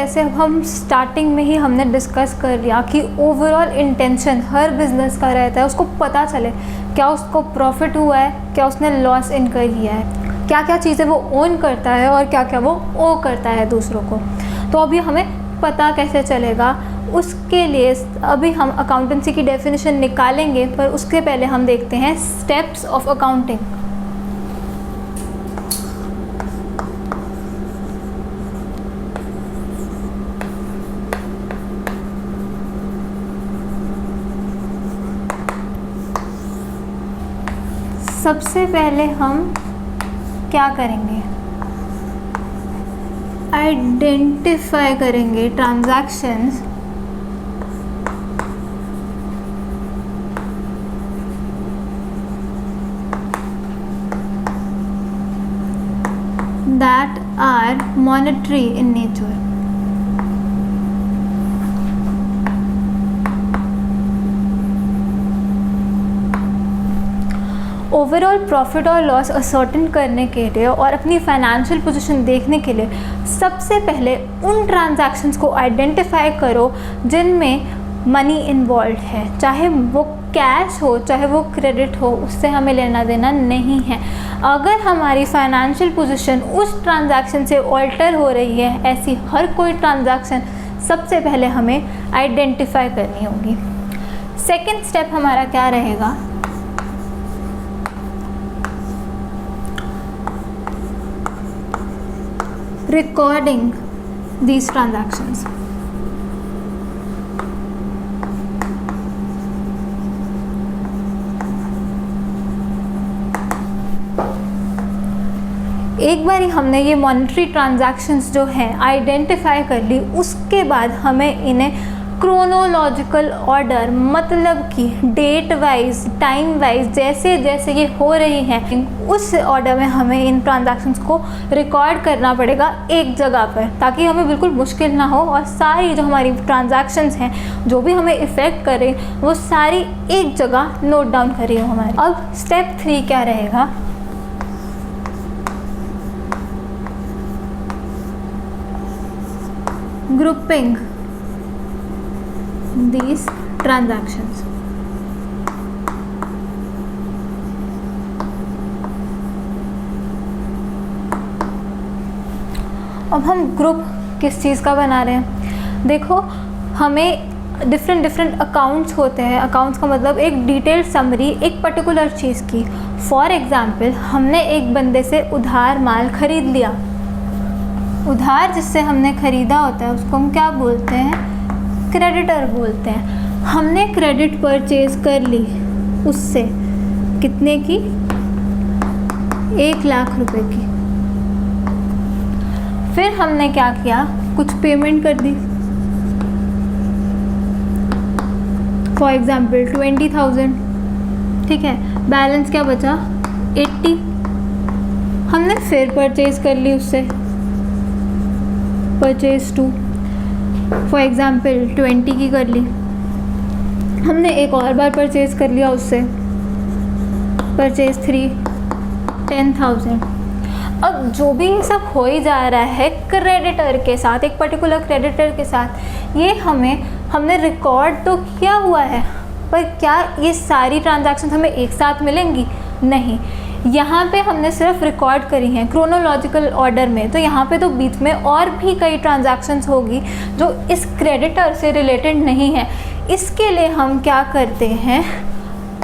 जैसे हम स्टार्टिंग में ही हमने डिस्कस कर लिया कि ओवरऑल इंटेंशन हर बिज़नेस का रहता है उसको पता चले क्या उसको प्रॉफिट हुआ है, क्या उसने लॉस इनकर किया है, क्या क्या चीज़ें वो ओन करता है और क्या क्या वो ओ करता है दूसरों को। तो अभी हमें पता कैसे चलेगा, उसके लिए अभी हम अकाउंटेंसी की डेफिनेशन निकालेंगे, पर उसके पहले हम देखते हैं स्टेप्स ऑफ अकाउंटिंग। सबसे पहले हम क्या करेंगे, आइडेंटिफाई करेंगे transactions that are monetary in nature। Overall profit और लॉस असर्टेन करने के लिए और अपनी फाइनेंशियल पोजीशन देखने के लिए सबसे पहले उन ट्रांजैक्शंस को आइडेंटिफाई करो जिनमें मनी इन्वॉल्व है, चाहे वो कैश हो चाहे वो क्रेडिट हो, उससे हमें लेना देना नहीं है। अगर हमारी फाइनेंशियल पोजीशन उस ट्रांजैक्शन से ऑल्टर हो रही है, ऐसी हर कोई ट्रांजैक्शन सबसे पहले हमें आइडेंटिफाई करनी होगी। सेकंड स्टेप हमारा क्या रहेगा, रिकॉर्डिंग these transactions। एक बार ही हमने ये मॉनेटरी ट्रांजैक्शंस जो हैं आइडेंटिफाई कर ली, उसके बाद हमें इन्हें क्रोनोलॉजिकल ऑर्डर, मतलब कि डेट वाइज टाइम वाइज जैसे जैसे ये हो रही हैं उस ऑर्डर में हमें इन ट्रांजैक्शंस को रिकॉर्ड करना पड़ेगा एक जगह पर, ताकि हमें बिल्कुल मुश्किल ना हो और सारी जो हमारी ट्रांजैक्शंस हैं जो भी हमें इफ़ेक्ट करें वो सारी एक जगह नोट डाउन करी हो हमारी। अब स्टेप 3 क्या रहेगा, ग्रुपिंग these transactions। अब हम ग्रुप किस चीज़ का बना रहे हैं, देखो हमें डिफरेंट अकाउंट्स होते हैं। अकाउंट्स का मतलब एक डिटेल्ड समरी एक पर्टिकुलर चीज़ की। फॉर एग्ज़ाम्पल हमने एक बंदे से उधार माल खरीद लिया, उधार जिससे हमने ख़रीदा होता है उसको हम क्या बोलते हैं, क्रेडिटर बोलते हैं। हमने क्रेडिट परचेज कर ली उससे, कितने की, 1 लाख रुपए की। फिर हमने क्या किया, कुछ पेमेंट कर दी, फॉर एग्ज़ाम्पल 20,000, ठीक है। बैलेंस क्या बचा, 80। हमने फिर परचेज कर ली उससे, परचेज 2, फॉर एग्ज़ाम्पल 20 की कर ली। हमने एक और बार परचेज़ कर लिया उससे, परचेज़ 3, 10,000। अब जो भी ये सब हो ही जा रहा है क्रेडिटर के साथ, एक पर्टिकुलर क्रेडिटर के साथ, ये हमने रिकॉर्ड तो किया हुआ है, पर क्या ये सारी ट्रांजैक्शन हमें एक साथ मिलेंगी, नहीं। यहाँ पे हमने सिर्फ रिकॉर्ड करी हैं क्रोनोलॉजिकल ऑर्डर में, तो यहाँ पे तो बीच में और भी कई ट्रांजैक्शंस होगी जो इस क्रेडिटर से रिलेटेड नहीं है। इसके लिए हम क्या करते हैं,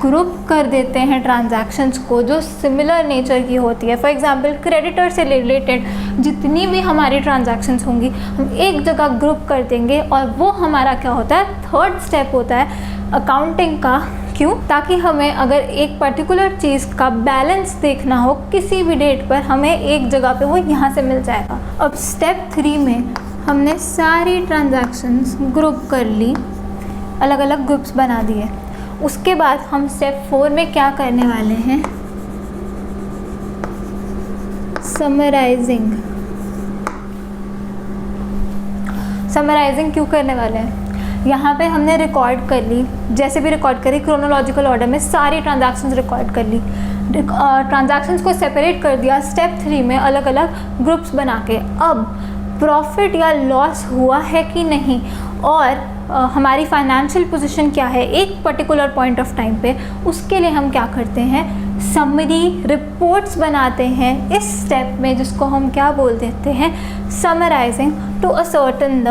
ग्रुप कर देते हैं ट्रांजैक्शंस को जो सिमिलर नेचर की होती है। फॉर एग्जांपल क्रेडिटर से रिलेटेड जितनी भी हमारी ट्रांजैक्शंस होंगी हम एक जगह ग्रुप कर देंगे, और वो हमारा क्या होता है, थर्ड स्टेप होता है अकाउंटिंग का। क्यों, ताकि हमें अगर एक पर्टिकुलर चीज़ का बैलेंस देखना हो किसी भी डेट पर, हमें एक जगह पे वो यहाँ से मिल जाएगा। अब स्टेप 3 में हमने सारी ट्रांजैक्शंस ग्रुप कर ली, अलग अलग ग्रुप्स बना दिए। उसके बाद हम स्टेप 4 में क्या करने वाले हैं, समराइजिंग। समराइजिंग क्यों करने वाले हैं, यहाँ पे हमने रिकॉर्ड कर ली, जैसे भी रिकॉर्ड करी क्रोनोलॉजिकल ऑर्डर में सारी ट्रांजैक्शंस रिकॉर्ड कर ली, ट्रांजैक्शंस को सेपरेट कर दिया स्टेप 3 में अलग अलग ग्रुप्स बना के। अब प्रॉफिट या लॉस हुआ है कि नहीं, और हमारी फाइनेंशियल पोजीशन क्या है एक पर्टिकुलर पॉइंट ऑफ टाइम पे, उसके लिए हम क्या करते हैं, समरी रिपोर्ट्स बनाते हैं इस स्टेप में, जिसको हम क्या बोल देते हैं, summarising to ascertain the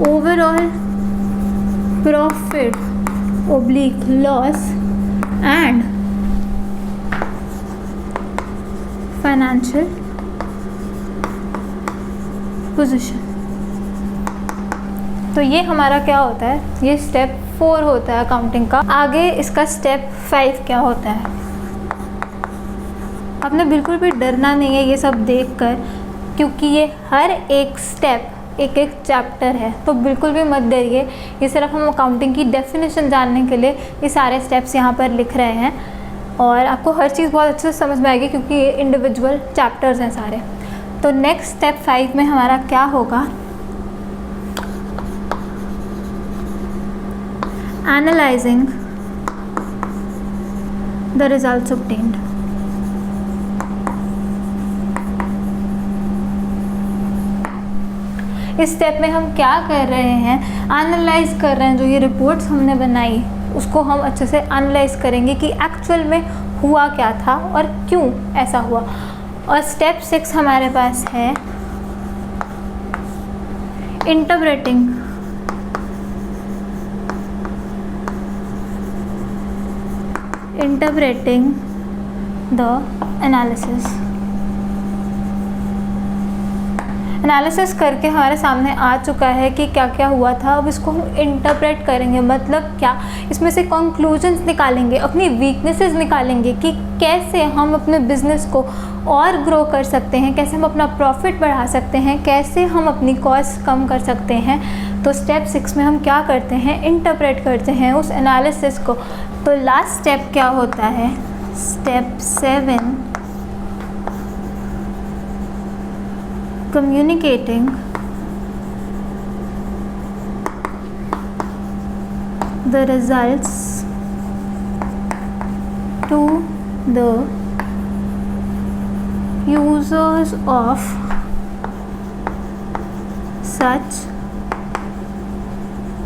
overall profit oblique loss and financial position। तो ये हमारा क्या होता है, ये स्टेप 4 होता है अकाउंटिंग का। आगे इसका स्टेप 5 क्या होता है। आपने बिल्कुल भी डरना नहीं है ये सब देखकर, क्योंकि ये हर एक स्टेप एक एक चैप्टर है, तो बिल्कुल भी मत डरिए। ये सिर्फ हम अकाउंटिंग की डेफिनेशन जानने के लिए ये सारे स्टेप्स यहाँ पर लिख रहे हैं, और आपको हर चीज़ बहुत अच्छे से समझ में आएगी, क्योंकि ये इंडिविजुअल चैप्टर्स हैं सारे। तो नेक्स्ट स्टेप 5 में हमारा क्या होगा, एनालाइजिंग द रिजल्ट्स ऑब्टेन्ड। इस स्टेप में हम क्या कर रहे हैं, एनालाइज कर रहे हैं। जो ये रिपोर्ट्स हमने बनाई उसको हम अच्छे से एनालाइज करेंगे कि एक्चुअल में हुआ क्या था और क्यों ऐसा हुआ। और स्टेप 6 हमारे पास है इंटरप्रेटिंग द एनालिसिस करके हमारे सामने आ चुका है कि क्या क्या हुआ था। अब इसको हम इंटरप्रेट करेंगे, मतलब क्या, इसमें से कंक्लूजन्स निकालेंगे, अपनी वीकनेसेस निकालेंगे कि कैसे हम अपने बिजनेस को और ग्रो कर सकते हैं, कैसे हम अपना प्रॉफिट बढ़ा सकते हैं, कैसे हम अपनी कॉस्ट कम कर सकते हैं। तो स्टेप 6 में हम क्या करते हैं, इंटरप्रेट करते हैं उस एनालिसिस को। तो लास्ट स्टेप क्या होता है, step 7, communicating the results to the users of such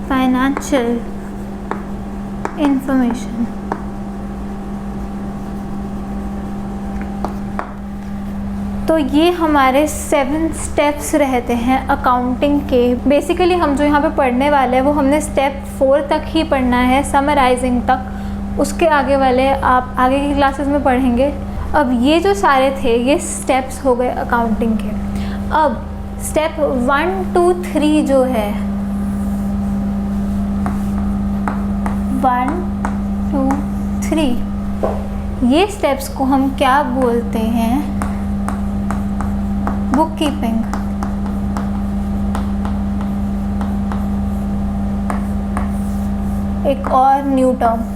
financial information। तो ये हमारे 7 स्टेप्स रहते हैं अकाउंटिंग के। बेसिकली हम जो यहाँ पे पढ़ने वाले हैं वो हमने स्टेप 4 तक ही पढ़ना है, समराइजिंग तक। उसके आगे वाले आप आगे की क्लासेस में पढ़ेंगे। अब ये जो सारे थे ये स्टेप्स हो गए अकाउंटिंग के। अब स्टेप 1 2 3 जो है, 1 2 3 ये स्टेप्स को हम क्या बोलते हैं, बुक कीपिंग। एक और न्यू टर्म।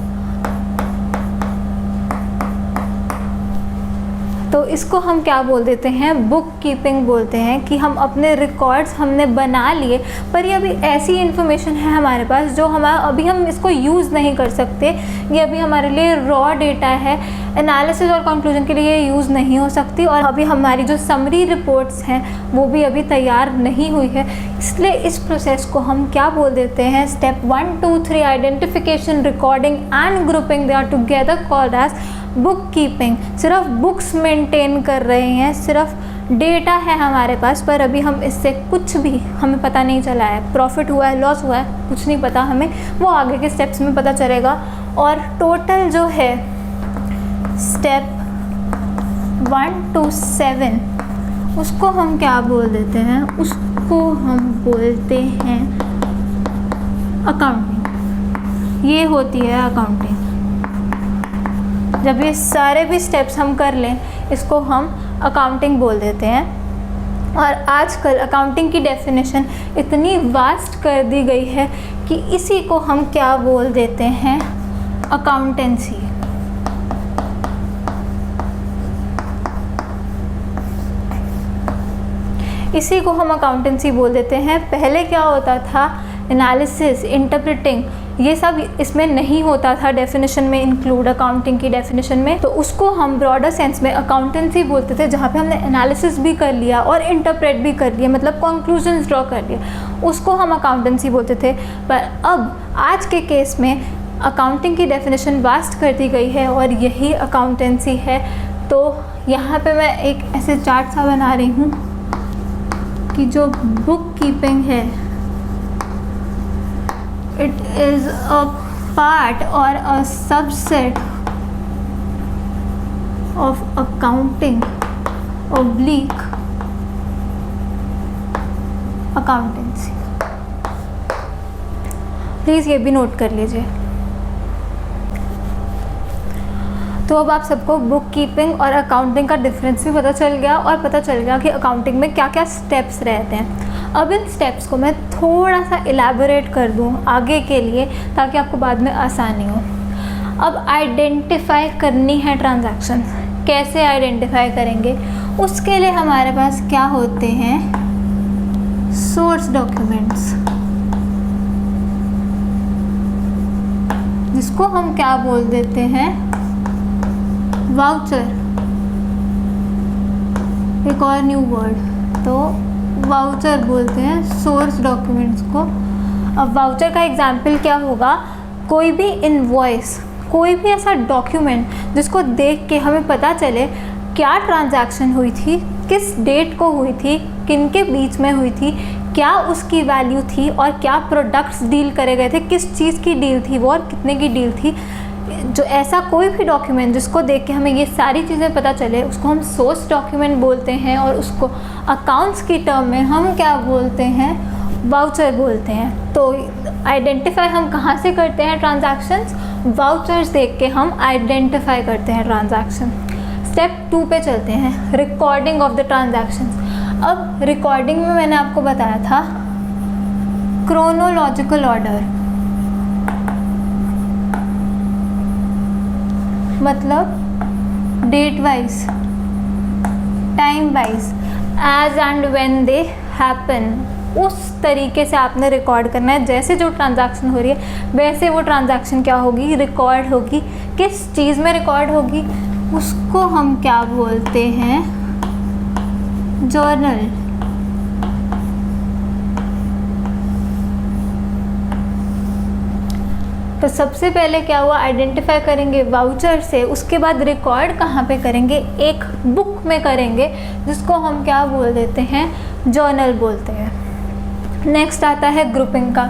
तो इसको हम क्या बोल देते हैं, बुक कीपिंग बोलते हैं। कि हम अपने रिकॉर्ड्स हमने बना लिए, पर ये अभी ऐसी इन्फॉर्मेशन है हमारे पास जो अभी हम इसको यूज़ नहीं कर सकते। ये अभी हमारे लिए रॉ डेटा है, एनालिसिस और कंक्लूजन के लिए ये यूज़ नहीं हो सकती। और अभी हमारी जो समरी रिपोर्ट्स हैं वो भी अभी तैयार नहीं हुई है। इसलिए इस प्रोसेस को हम क्या बोल देते हैं, step 1 2 3 identification, recording and grouping, they are together called as book keeping. सिर्फ बुक्स मेंटेन कर रहे हैं, सिर्फ डेटा है हमारे पास, पर अभी हम इससे कुछ भी हमें पता नहीं चला है, प्रॉफिट हुआ है, लॉस हुआ है, कुछ नहीं पता हमें, वो आगे के स्टेप्स में पता चलेगा। और टोटल जो है स्टेप 1 to 7 उसको हम क्या बोल देते हैं, उसको हम बोलते हैं अकाउंटिंग। ये होती है अकाउंटिंग। जब ये सारे भी स्टेप्स हम कर लें इसको हम अकाउंटिंग बोल देते हैं। और आजकल अकाउंटिंग की डेफिनेशन इतनी वास्ट कर दी गई है कि इसी को हम क्या बोल देते हैं, अकाउंटेंसी। इसी को हम अकाउंटेंसी बोल देते हैं। पहले क्या होता था, एनालिसिस, इंटरप्रेटिंग, ये सब इसमें नहीं होता था डेफिनेशन में इंक्लूड, अकाउंटिंग की डेफिनेशन में। तो उसको हम ब्रॉडर सेंस में अकाउंटेंसी बोलते थे, जहाँ पे हमने एनालिसिस भी कर लिया और इंटरप्रेट भी कर लिया, मतलब कंक्लूजन्स ड्रॉ कर लिए, उसको हम अकाउंटेंसी बोलते थे। पर अब आज के केस में अकाउंटिंग की डेफिनेशन वास्ट कर दी गई है और यही अकाउंटेंसी है। तो यहाँ पे मैं एक ऐसे चार्ट सा बना रही हूँ कि जो बुक कीपिंग है, इट इज़ अ पार्ट और a subset of accounting oblique accountancy. Please ये भी नोट कर लीजिए। तो अब आप सबको बुक कीपिंग और अकाउंटिंग का डिफरेंस भी पता चल गया और पता चल गया कि अकाउंटिंग में क्या क्या स्टेप्स रहते हैं। अब इन स्टेप्स को मैं थोड़ा सा इलैबोरेट कर दूँ आगे के लिए, ताकि आपको बाद में आसानी हो। अब आइडेंटिफाई करनी है ट्रांजैक्शन, कैसे आइडेंटिफाई करेंगे? उसके लिए हमारे पास क्या होते हैं? सोर्स डॉक्यूमेंट्स, जिसको हम क्या बोल देते हैं? वाउचर, एक और न्यू वर्ड, तो वाउचर बोलते हैं सोर्स डॉक्यूमेंट्स को। अब वाउचर का एग्जाम्पल क्या होगा? कोई भी इनवॉइस, कोई भी ऐसा डॉक्यूमेंट जिसको देख के हमें पता चले क्या ट्रांजैक्शन हुई थी, किस डेट को हुई थी, किन के बीच में हुई थी, क्या उसकी वैल्यू थी और क्या प्रोडक्ट्स डील करे गए थे, किस चीज़ की डील थी वो और कितने की डील थी। जो ऐसा कोई भी डॉक्यूमेंट जिसको देख के हमें ये सारी चीज़ें पता चले, उसको हम सोर्स डॉक्यूमेंट बोलते हैं और उसको अकाउंट्स की टर्म में हम क्या बोलते हैं? वाउचर बोलते हैं। तो आइडेंटिफाई हम कहाँ से करते हैं ट्रांजैक्शंस? वाउचर्स देख के हम आइडेंटिफाई करते हैं ट्रांजैक्शन। स्टेप 2 पे चलते हैं, रिकॉर्डिंग ऑफ द ट्रांजैक्शंस। अब रिकॉर्डिंग में मैंने आपको बताया था क्रोनोलॉजिकल ऑर्डर, मतलब date wise, time wise, as and when they happen, उस तरीके से आपने रिकॉर्ड करना है। जैसे जो ट्रांजैक्शन हो रही है वैसे वो ट्रांजैक्शन क्या होगी? रिकॉर्ड होगी। किस चीज़ में रिकॉर्ड होगी? उसको हम क्या बोलते हैं? जर्नल। तो सबसे पहले क्या हुआ? आइडेंटिफाई करेंगे वाउचर से, उसके बाद रिकॉर्ड कहाँ पे करेंगे? एक बुक में करेंगे, जिसको हम क्या बोल देते हैं? जर्नल बोलते हैं। नेक्स्ट आता है ग्रुपिंग का।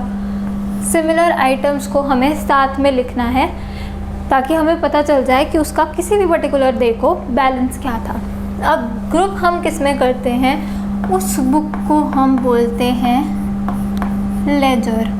सिमिलर आइटम्स को हमें साथ में लिखना है ताकि हमें पता चल जाए कि उसका किसी भी पर्टिकुलर डे को बैलेंस क्या था। अब ग्रुप हम किस में करते हैं? उस बुक को हम बोलते हैं लेजर।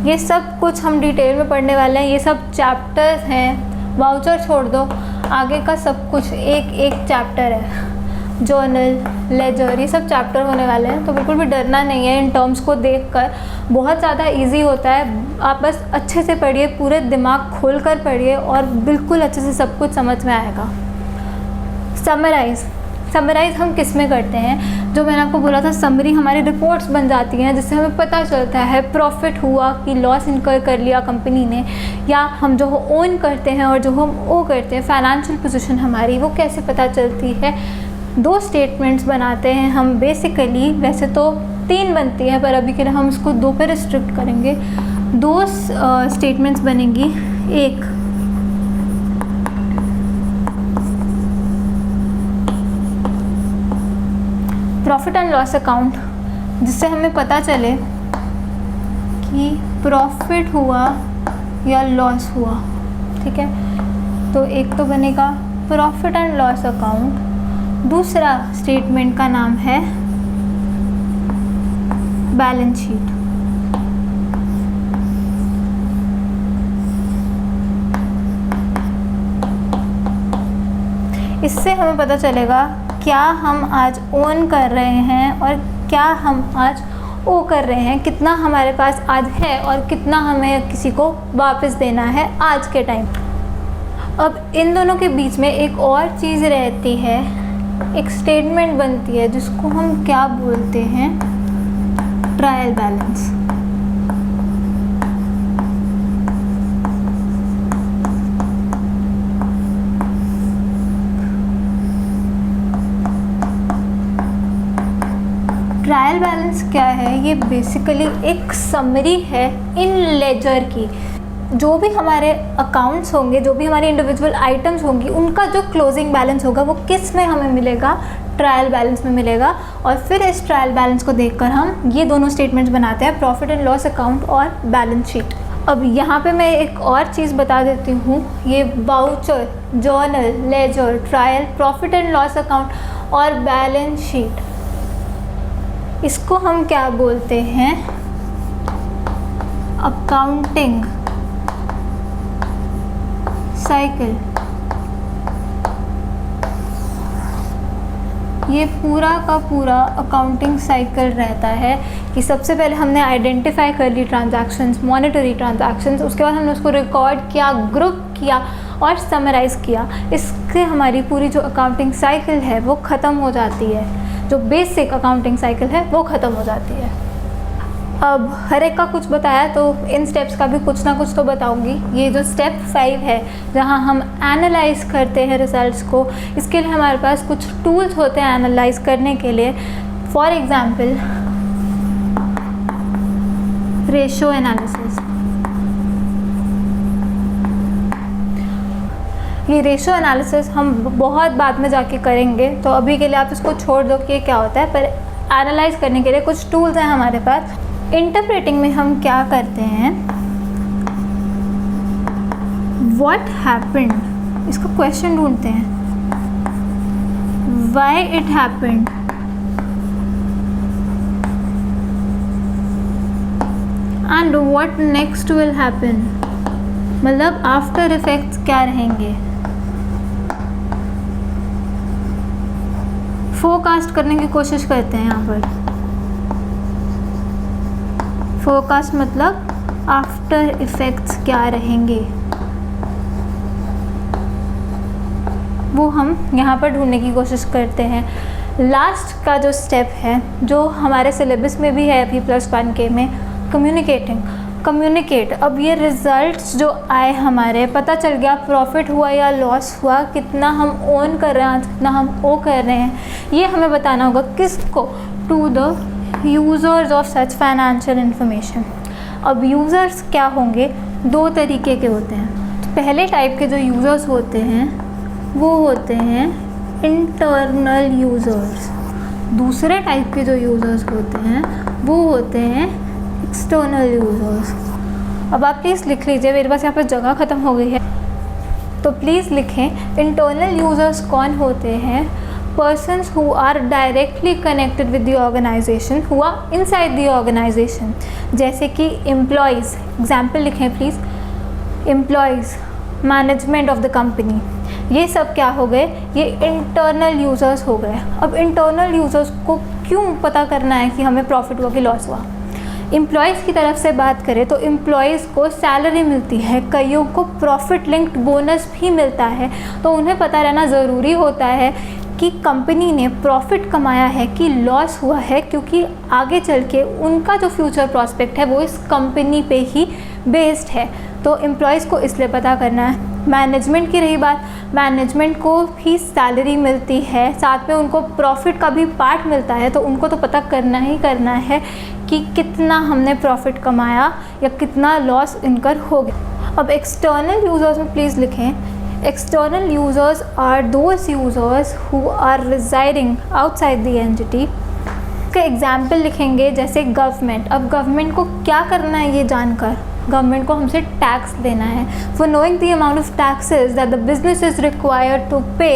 ये सब कुछ हम डिटेल में पढ़ने वाले हैं, ये सब चैप्टर्स हैं। वाउचर छोड़ दो, आगे का सब कुछ एक एक चैप्टर है। जर्नल, लेजर, ये सब चैप्टर होने वाले हैं, तो बिल्कुल भी डरना नहीं है इन टर्म्स को देखकर। बहुत ज़्यादा इजी होता है, आप बस अच्छे से पढ़िए, पूरे दिमाग खोल कर पढ़िए और बिल्कुल अच्छे से सब कुछ समझ में आएगा। समराइज़ हम किस में करते हैं? जो मैंने आपको बोला था, समरी हमारी रिपोर्ट्स बन जाती हैं जिससे हमें पता चलता है प्रॉफिट हुआ कि लॉस इनकर कर लिया कंपनी ने, या हम जो ओन करते हैं और जो हम ओ करते हैं, फाइनेंशियल पोजीशन हमारी वो कैसे पता चलती है। 2 स्टेटमेंट्स बनाते हैं हम बेसिकली, वैसे तो 3 बनती है पर अभी के लिए हम इसको 2 पे रिस्ट्रिक्ट करेंगे। 2 स्टेटमेंट्स बनेंगी। एक प्रॉफिट एंड लॉस अकाउंट, जिससे हमें पता चले कि प्रॉफिट हुआ या लॉस हुआ। ठीक है, तो एक तो बनेगा प्रॉफिट एंड लॉस अकाउंट। दूसरा स्टेटमेंट का नाम है बैलेंस शीट। इससे हमें पता चलेगा क्या हम आज ओन कर रहे हैं और क्या हम आज ओ कर रहे हैं, कितना हमारे पास आज है और कितना हमें किसी को वापस देना है आज के टाइम। अब इन दोनों के बीच में एक और चीज़ रहती है, एक स्टेटमेंट बनती है जिसको हम क्या बोलते हैं? Trial balance. ट्रायल बैलेंस क्या है? ये बेसिकली एक समरी है इन लेजर की। जो भी हमारे अकाउंट्स होंगे, जो भी हमारी इंडिविजुअल आइटम्स होंगी, उनका जो क्लोजिंग बैलेंस होगा वो किस में हमें मिलेगा? ट्रायल बैलेंस में मिलेगा। और फिर इस ट्रायल बैलेंस को देखकर हम ये दोनों स्टेटमेंट्स बनाते हैं, प्रॉफिट एंड लॉस अकाउंट और बैलेंस शीट। अब यहाँ पे मैं एक और चीज़ बता देती हूँ, ये voucher, journal, ledger, trial, profit and loss account और बैलेंस शीट, इसको हम क्या बोलते हैं? Accounting cycle. ये पूरा का पूरा अकाउंटिंग साइकिल रहता है कि सबसे पहले हमने आइडेंटिफाई कर ली ट्रांजैक्शंस, मॉनेटरी ट्रांजैक्शंस, उसके बाद हमने उसको रिकॉर्ड किया, ग्रुप किया और समराइज़ किया। इससे हमारी पूरी जो अकाउंटिंग साइकिल है वो ख़त्म हो जाती है, जो बेसिक अकाउंटिंग साइकिल है वो ख़त्म हो जाती है। अब हर एक का कुछ बताया तो इन स्टेप्स का भी कुछ ना कुछ तो बताऊंगी। ये जो स्टेप 5 है जहाँ हम एनालाइज करते हैं रिजल्ट्स को, इसके लिए हमारे पास कुछ टूल्स होते हैं एनालाइज करने के लिए। For example ratio analysis. ये रेशो एनालिसिस हम बहुत बाद में जाके करेंगे, तो अभी के लिए आप इसको छोड़ दो कि ये क्या होता है। पर एनालाइज करने के लिए कुछ टूल्स हैं हमारे पास। इंटरप्रेटिंग में हम क्या करते हैं? व्हाट हैपेंड, इसका क्वेश्चन ढूंढते हैं। Why it happened, and what next will happen, मतलब आफ्टर इफेक्ट्स क्या रहेंगे। फोरकास्ट करने की कोशिश करते हैं यहाँ पर। फोरकास्ट मतलब आफ्टर इफेक्ट्स क्या रहेंगे, वो हम यहाँ पर ढूंढने की कोशिश करते हैं। लास्ट का जो स्टेप है, जो हमारे सिलेबस में भी है अभी +1 में, कम्युनिकेट। अब ये रिजल्ट्स जो आए हमारे, पता चल गया प्रॉफिट हुआ या लॉस हुआ, कितना हम ओन कर रहे हैं, कितना हम ओ कर रहे हैं, ये हमें बताना होगा। किसको? To the users of such financial information. अब यूज़र्स क्या होंगे? 2 तरीके के होते हैं। तो पहले टाइप के जो यूज़र्स होते हैं वो होते हैं इंटरनल यूज़र्स। दूसरे टाइप के जो यूज़र्स होते हैं वो होते हैं एक्सटर्नल यूज़र्स। अब आप प्लीज़ लिख लीजिए, मेरे पास यहाँ पर जगह ख़त्म हो गई है, तो प्लीज़ लिखें। इंटरनल यूज़र्स कौन होते हैं? persons who are directly connected with the organization, who are inside the organization, जैसे कि employees, example लिखें please. employees, management of the company, ये सब क्या हो गए? ये internal users हो गए। अब internal users को क्यों पता करना है कि हमें प्रॉफिट हुआ कि लॉस हुआ? एम्प्लॉयज़ की तरफ से बात करें तो एम्प्लॉयज़ को सैलरी मिलती है, कईयों को प्रॉफिट लिंक्ड बोनस भी मिलता है, तो उन्हें पता रहना ज़रूरी होता है कि कंपनी ने प्रॉफिट कमाया है कि लॉस हुआ है, क्योंकि आगे चल के उनका जो फ्यूचर प्रॉस्पेक्ट है वो इस कंपनी पे ही बेस्ड है। तो एम्प्लॉयज़ को इसलिए पता करना है। मैनेजमेंट की रही बात, मैनेजमेंट को भी सैलरी मिलती है, साथ में उनको प्रॉफिट का भी पार्ट मिलता है, तो उनको तो पता करना ही करना है कि कितना हमने प्रॉफिट कमाया या कितना लॉस इनकर हो गया। अब एक्सटर्नल यूज़र्स में प्लीज़ लिखें, external users are those users who are residing outside the entity। इसका एग्जाम्पल लिखेंगे जैसे गवर्नमेंट। अब गवर्नमेंट को क्या करना है ये जानकर? गवर्नमेंट को हमसे टैक्स लेना है। For knowing the amount of taxes that the business is required to pay,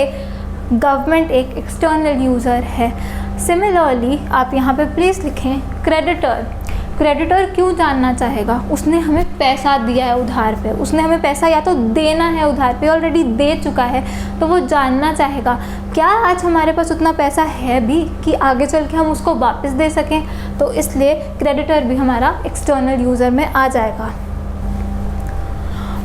government एक एक्सटर्नल यूज़र है। सिमिलरली आप यहाँ पे प्लीज़ लिखें क्रेडिटर। क्रेडिटर क्यों जानना चाहेगा? उसने हमें पैसा दिया है उधार पे, उसने हमें पैसा या तो देना है उधार पे, ऑलरेडी दे चुका है, तो वो जानना चाहेगा क्या आज हमारे पास उतना पैसा है भी कि आगे चल के हम उसको वापस दे सकें। तो इसलिए क्रेडिटर भी हमारा एक्सटर्नल यूज़र में आ जाएगा।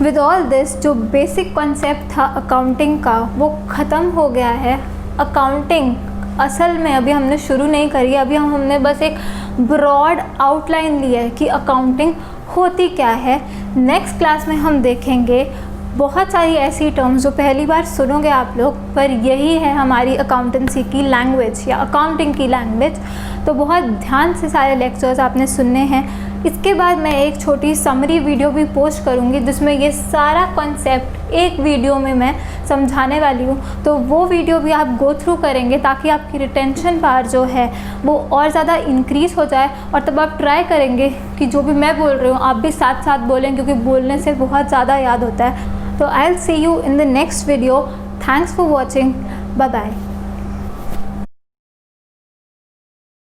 विद ऑल दिस, जो बेसिक कॉन्सेप्ट था अकाउंटिंग का वो ख़त्म हो गया है। अकाउंटिंग असल में अभी हमने शुरू नहीं करी है, अभी हमने बस एक ब्रॉड आउटलाइन लिया है कि अकाउंटिंग होती क्या है। नेक्स्ट क्लास में हम देखेंगे बहुत सारी ऐसी टर्म्स जो पहली बार सुनोगे आप लोग, पर यही है हमारी अकाउंटेंसी की लैंग्वेज या अकाउंटिंग की लैंग्वेज। तो बहुत ध्यान से सारे लेक्चर्स आपने सुनने हैं। इसके बाद मैं एक छोटी समरी वीडियो भी पोस्ट करूँगी जिसमें ये सारा कॉन्सेप्ट एक वीडियो में मैं समझाने वाली हूँ। तो वो वीडियो भी आप गो थ्रू करेंगे ताकि आपकी रिटेंशन पावर जो है वो और ज़्यादा इंक्रीज़ हो जाए, और तब आप ट्राई करेंगे कि जो भी मैं बोल रही हूँ आप भी साथ साथ बोलें, क्योंकि बोलने से बहुत ज़्यादा याद होता है। तो I will see you in the next video. Thanks for watching. Bye bye.